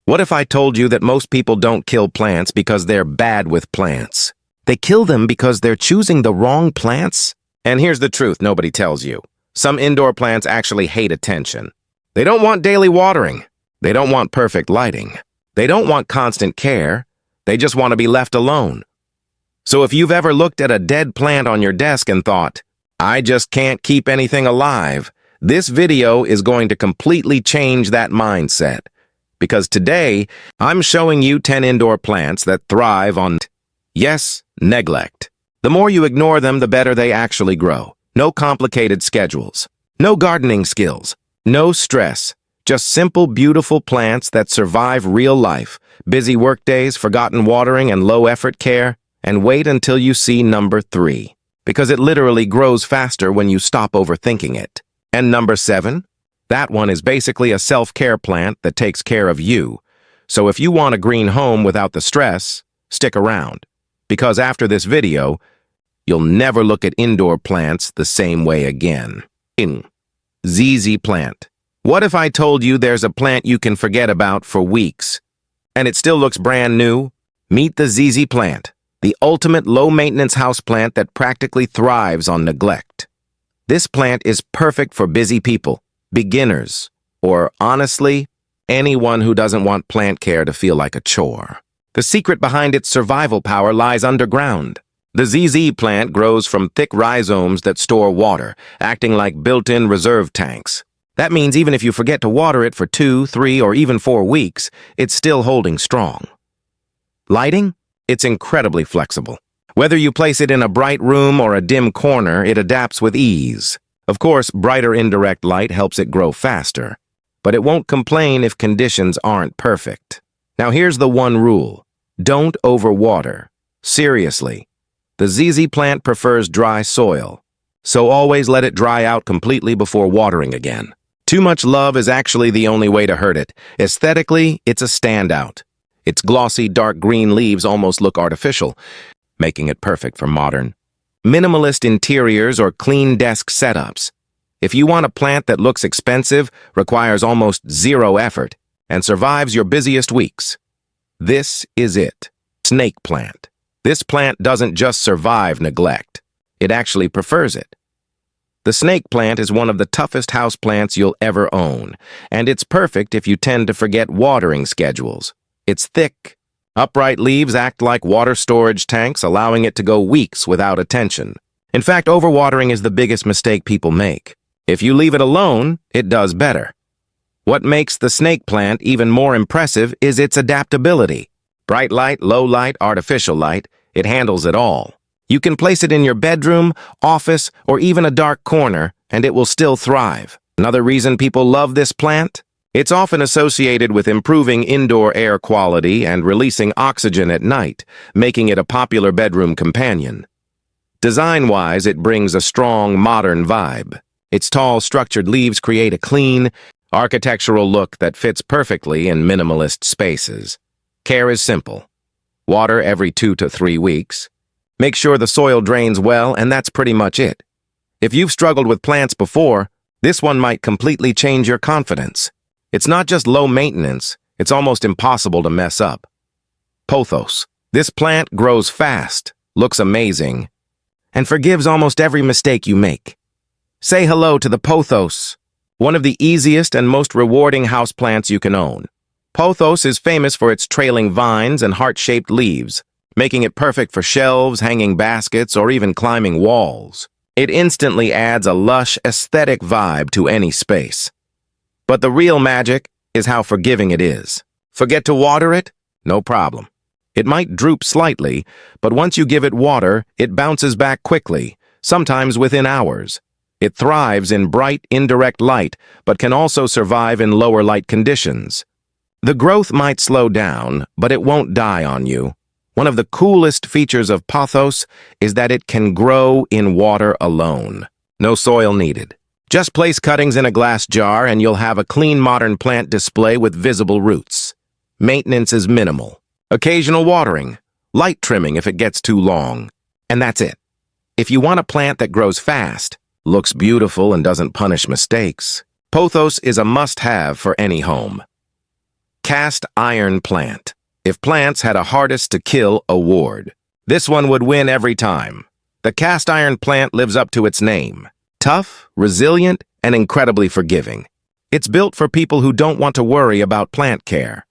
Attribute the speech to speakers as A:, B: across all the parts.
A: What if I told you that most people don't kill plants because they're bad with plants? They kill them because they're choosing the wrong plants? And here's the truth nobody tells you. Some indoor plants actually hate attention. They don't want daily watering. They don't want perfect lighting. They don't want constant care. They just want to be left alone. So if you've ever looked at a dead plant on your desk and thought, I just can't keep anything alive, this video is going to completely change that mindset. Because today, I'm showing you 10 indoor plants that thrive on, yes, neglect. The more you ignore them, the better they actually grow. No complicated schedules. No gardening skills. No stress. Just simple, beautiful plants that survive real life. Busy workdays, forgotten watering, and low-effort care. And wait until you see number 3. Because it literally grows faster when you stop overthinking it. And number 7? That one is basically a self-care plant that takes care of you. So if you want a green home without the stress, stick around. Because after this video, you'll never look at indoor plants the same way again. ZZ plant. What if I told you there's a plant you can forget about for weeks, and it still looks brand new? Meet the ZZ plant, the ultimate low-maintenance houseplant that practically thrives on neglect. This plant is perfect for busy people, beginners, or honestly, anyone who doesn't want plant care to feel like a chore. The secret behind its survival power lies underground. The ZZ plant grows from thick rhizomes that store water, acting like built-in reserve tanks. That means even if you forget to water it for 2, 3, or even 4 weeks, it's still holding strong. Lighting? It's incredibly flexible. Whether you place it in a bright room or a dim corner, it adapts with ease. Of course, brighter indirect light helps it grow faster, but it won't complain if conditions aren't perfect. Now here's the one rule. Don't overwater. Seriously. The ZZ plant prefers dry soil, so always let it dry out completely before watering again. Too much love is actually the only way to hurt it. Aesthetically, it's a standout. Its glossy, dark green leaves almost look artificial, making it perfect for modern, minimalist interiors or clean desk setups. If you want a plant that looks expensive, requires almost zero effort, and survives your busiest weeks, this is it. Snake plant. This plant doesn't just survive neglect. It actually prefers it. The snake plant is one of the toughest houseplants you'll ever own, and it's perfect if you tend to forget watering schedules. It's thick. Upright leaves act like water storage tanks, allowing it to go weeks without attention. In fact, overwatering is the biggest mistake people make. If you leave it alone, it does better. What makes the snake plant even more impressive is its adaptability. Bright light, low light, artificial light, it handles it all. You can place it in your bedroom, office, or even a dark corner, and it will still thrive. Another reason people love this plant? It's often associated with improving indoor air quality and releasing oxygen at night, making it a popular bedroom companion. Design-wise, it brings a strong, modern vibe. Its tall, structured leaves create a clean, architectural look that fits perfectly in minimalist spaces. Care is simple. Water every 2 to 3 weeks. Make sure the soil drains well, and that's pretty much it. If you've struggled with plants before, this one might completely change your confidence. It's not just low maintenance, it's almost impossible to mess up. Pothos. This plant grows fast, looks amazing, and forgives almost every mistake you make. Say hello to the Pothos, one of the easiest and most rewarding houseplants you can own. Pothos is famous for its trailing vines and heart-shaped leaves, making it perfect for shelves, hanging baskets, or even climbing walls. It instantly adds a lush, aesthetic vibe to any space. But the real magic is how forgiving it is. Forget to water it? No problem. It might droop slightly, but once you give it water, it bounces back quickly, sometimes within hours. It thrives in bright, indirect light, but can also survive in lower light conditions. The growth might slow down, but it won't die on you. One of the coolest features of Pothos is that it can grow in water alone. No soil needed. Just place cuttings in a glass jar and you'll have a clean modern plant display with visible roots. Maintenance is minimal. Occasional watering, light trimming if it gets too long, and that's it. If you want a plant that grows fast, looks beautiful and doesn't punish mistakes, Pothos is a must-have for any home. Cast iron plant. If plants had a hardest to kill award, this one would win every time. The cast iron plant lives up to its name. Tough, resilient, and incredibly forgiving. It's built for people who don't want to worry about plant care.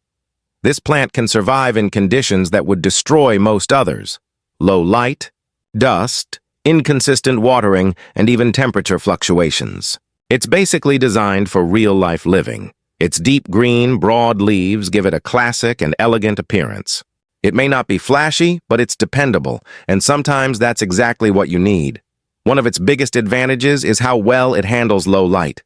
A: This plant can survive in conditions that would destroy most others. Low light, dust, inconsistent watering, and even temperature fluctuations. It's basically designed for real-life living. Its deep green, broad leaves give it a classic and elegant appearance. It may not be flashy, but it's dependable, and sometimes that's exactly what you need. One of its biggest advantages is how well it handles low light.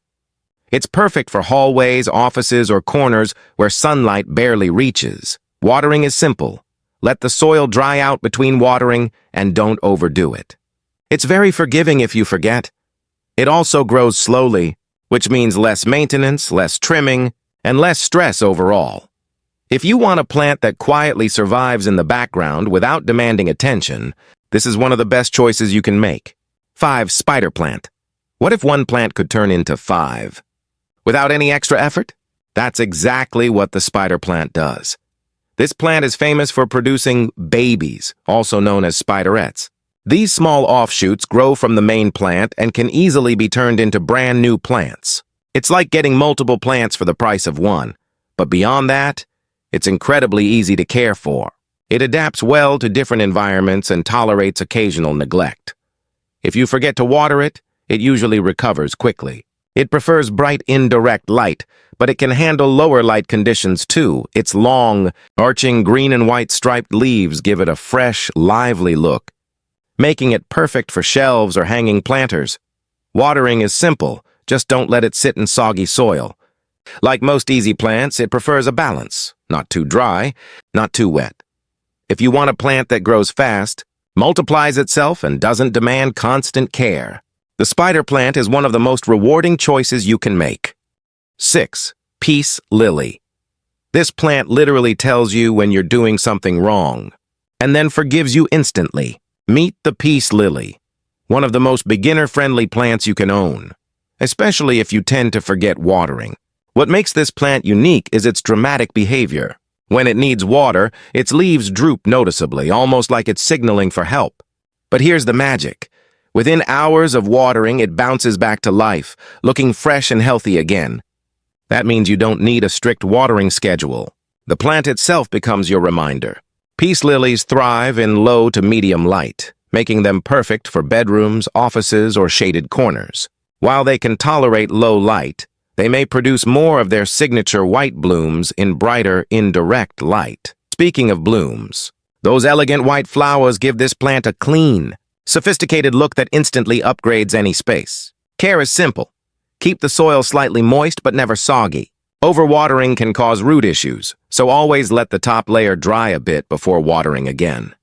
A: It's perfect for hallways, offices, or corners where sunlight barely reaches. Watering is simple. Let the soil dry out between watering and don't overdo it. It's very forgiving if you forget. It also grows slowly, which means less maintenance, less trimming, and less stress overall. If you want a plant that quietly survives in the background without demanding attention, this is one of the best choices you can make. 5. Spider plant. What if one plant could turn into 5? Without any extra effort? That's exactly what the spider plant does. This plant is famous for producing babies, also known as spiderets. These small offshoots grow from the main plant and can easily be turned into brand new plants. It's like getting multiple plants for the price of one. But beyond that, it's incredibly easy to care for. It adapts well to different environments and tolerates occasional neglect. If you forget to water it, it usually recovers quickly. It prefers bright indirect light, but it can handle lower light conditions too. Its long, arching green and white striped leaves give it a fresh, lively look, making it perfect for shelves or hanging planters. Watering is simple, just don't let it sit in soggy soil. Like most easy plants, it prefers a balance, not too dry, not too wet. If you want a plant that grows fast, multiplies itself, and doesn't demand constant care, the spider plant is one of the most rewarding choices you can make. 6. Peace lily. This plant literally tells you when you're doing something wrong, and then forgives you instantly. Meet the peace lily, one of the most beginner-friendly plants you can own, especially if you tend to forget watering. What makes this plant unique is its dramatic behavior. When it needs water, its leaves droop noticeably, almost like it's signaling for help. But here's the magic. Within hours of watering, it bounces back to life, looking fresh and healthy again. That means you don't need a strict watering schedule. The plant itself becomes your reminder. Peace lilies thrive in low to medium light, making them perfect for bedrooms, offices, or shaded corners. While they can tolerate low light, they may produce more of their signature white blooms in brighter, indirect light. Speaking of blooms, those elegant white flowers give this plant a clean, sophisticated look that instantly upgrades any space. Care is simple. Keep the soil slightly moist but never soggy. Overwatering can cause root issues, so always let the top layer dry a bit before watering again.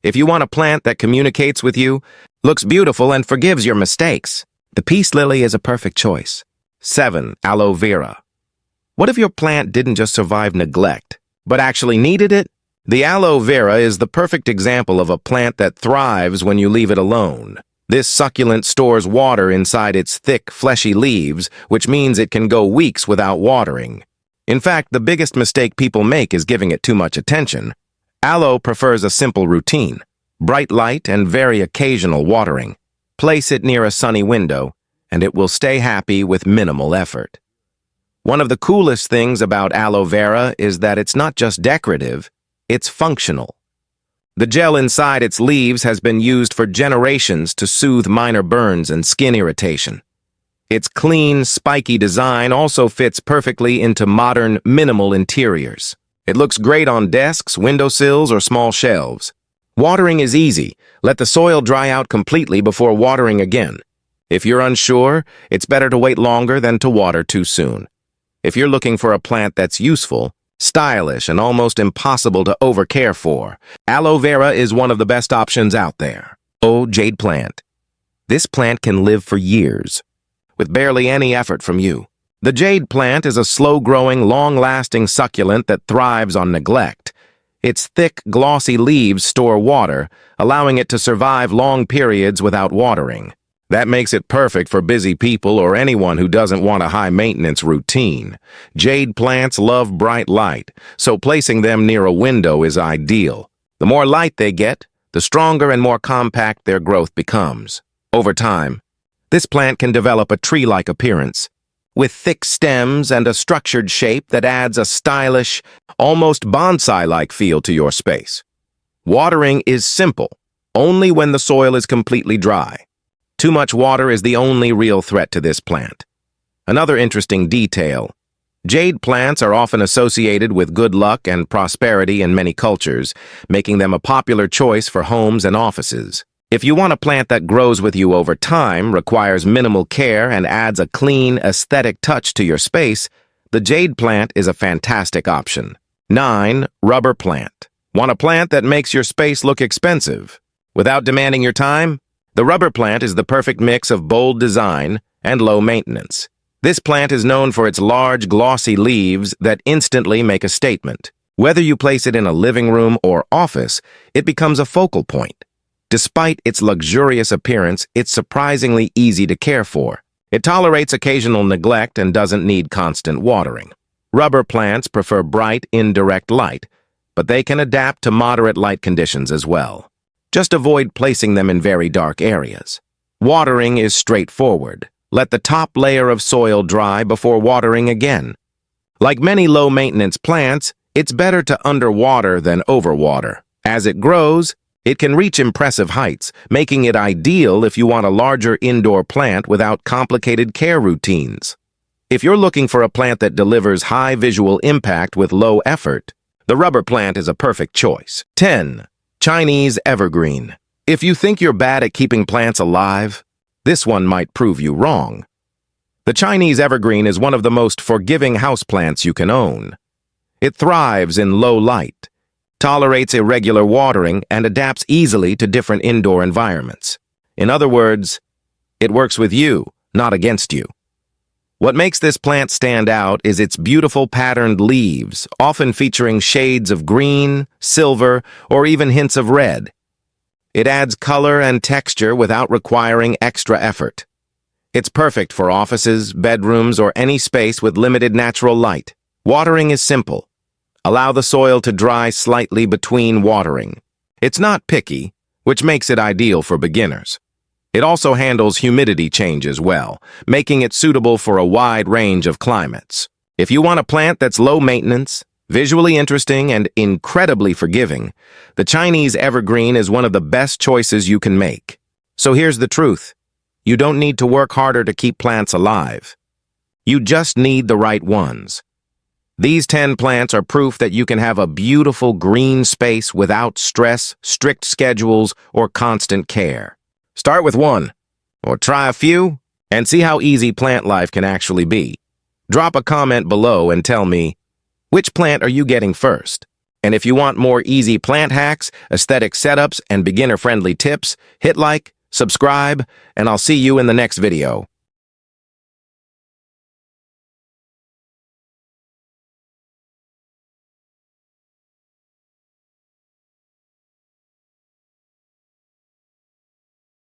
A: If you want a plant that communicates with you, looks beautiful, and forgives your mistakes, the peace lily is a perfect choice. 7. Aloe vera. What if your plant didn't just survive neglect, but actually needed it? The aloe vera is the perfect example of a plant that thrives when you leave it alone. This succulent stores water inside its thick, fleshy leaves, which means it can go weeks without watering. In fact, the biggest mistake people make is giving it too much attention. Aloe prefers a simple routine, bright light and very occasional watering. Place it near a sunny window, and it will stay happy with minimal effort. One of the coolest things about aloe vera is that it's not just decorative, it's functional. The gel inside its leaves has been used for generations to soothe minor burns and skin irritation. Its clean, spiky design also fits perfectly into modern, minimal interiors. It looks great on desks, windowsills, or small shelves. Watering is easy. Let the soil dry out completely before watering again. If you're unsure, it's better to wait longer than to water too soon. If you're looking for a plant that's useful, stylish, and almost impossible to overcare for, aloe vera is one of the best options out there. Jade plant. This plant can live for years, with barely any effort from you. The jade plant is a slow-growing, long-lasting succulent that thrives on neglect. Its thick, glossy leaves store water, allowing it to survive long periods without watering. That makes it perfect for busy people or anyone who doesn't want a high-maintenance routine. Jade plants love bright light, so placing them near a window is ideal. The more light they get, the stronger and more compact their growth becomes. Over time, this plant can develop a tree-like appearance, with thick stems and a structured shape that adds a stylish, almost bonsai-like feel to your space. Watering is simple, only when the soil is completely dry. Too much water is the only real threat to this plant. Another interesting detail: jade plants are often associated with good luck and prosperity in many cultures, making them a popular choice for homes and offices. If you want a plant that grows with you over time, requires minimal care, and adds a clean, aesthetic touch to your space, the jade plant is a fantastic option. 9. Rubber plant. Want a plant that makes your space look expensive without demanding your time? The rubber plant is the perfect mix of bold design and low maintenance. This plant is known for its large, glossy leaves that instantly make a statement. Whether you place it in a living room or office, it becomes a focal point. Despite its luxurious appearance, it's surprisingly easy to care for. It tolerates occasional neglect and doesn't need constant watering. Rubber plants prefer bright, indirect light, but they can adapt to moderate light conditions as well. Just avoid placing them in very dark areas. Watering is straightforward. Let the top layer of soil dry before watering again. Like many low-maintenance plants, it's better to underwater than overwater. As it grows, it can reach impressive heights, making it ideal if you want a larger indoor plant without complicated care routines. If you're looking for a plant that delivers high visual impact with low effort, the rubber plant is a perfect choice. 10. Chinese evergreen. If you think you're bad at keeping plants alive, this one might prove you wrong. The Chinese evergreen is one of the most forgiving houseplants you can own. It thrives in low light, tolerates irregular watering, and adapts easily to different indoor environments. In other words, it works with you, not against you. What makes this plant stand out is its beautiful patterned leaves, often featuring shades of green, silver, or even hints of red. It adds color and texture without requiring extra effort. It's perfect for offices, bedrooms, or any space with limited natural light. Watering is simple. Allow the soil to dry slightly between watering. It's not picky, which makes it ideal for beginners. It also handles humidity changes well, making it suitable for a wide range of climates. If you want a plant that's low maintenance, visually interesting, and incredibly forgiving, the Chinese evergreen is one of the best choices you can make. So here's the truth. You don't need to work harder to keep plants alive. You just need the right ones. These 10 plants are proof that you can have a beautiful green space without stress, strict schedules, or constant care. Start with one, or try a few, and see how easy plant life can actually be. Drop a comment below and tell me, which plant are you getting first? And if you want more easy plant hacks, aesthetic setups, and beginner-friendly tips, hit like, subscribe, and I'll see you in the next video.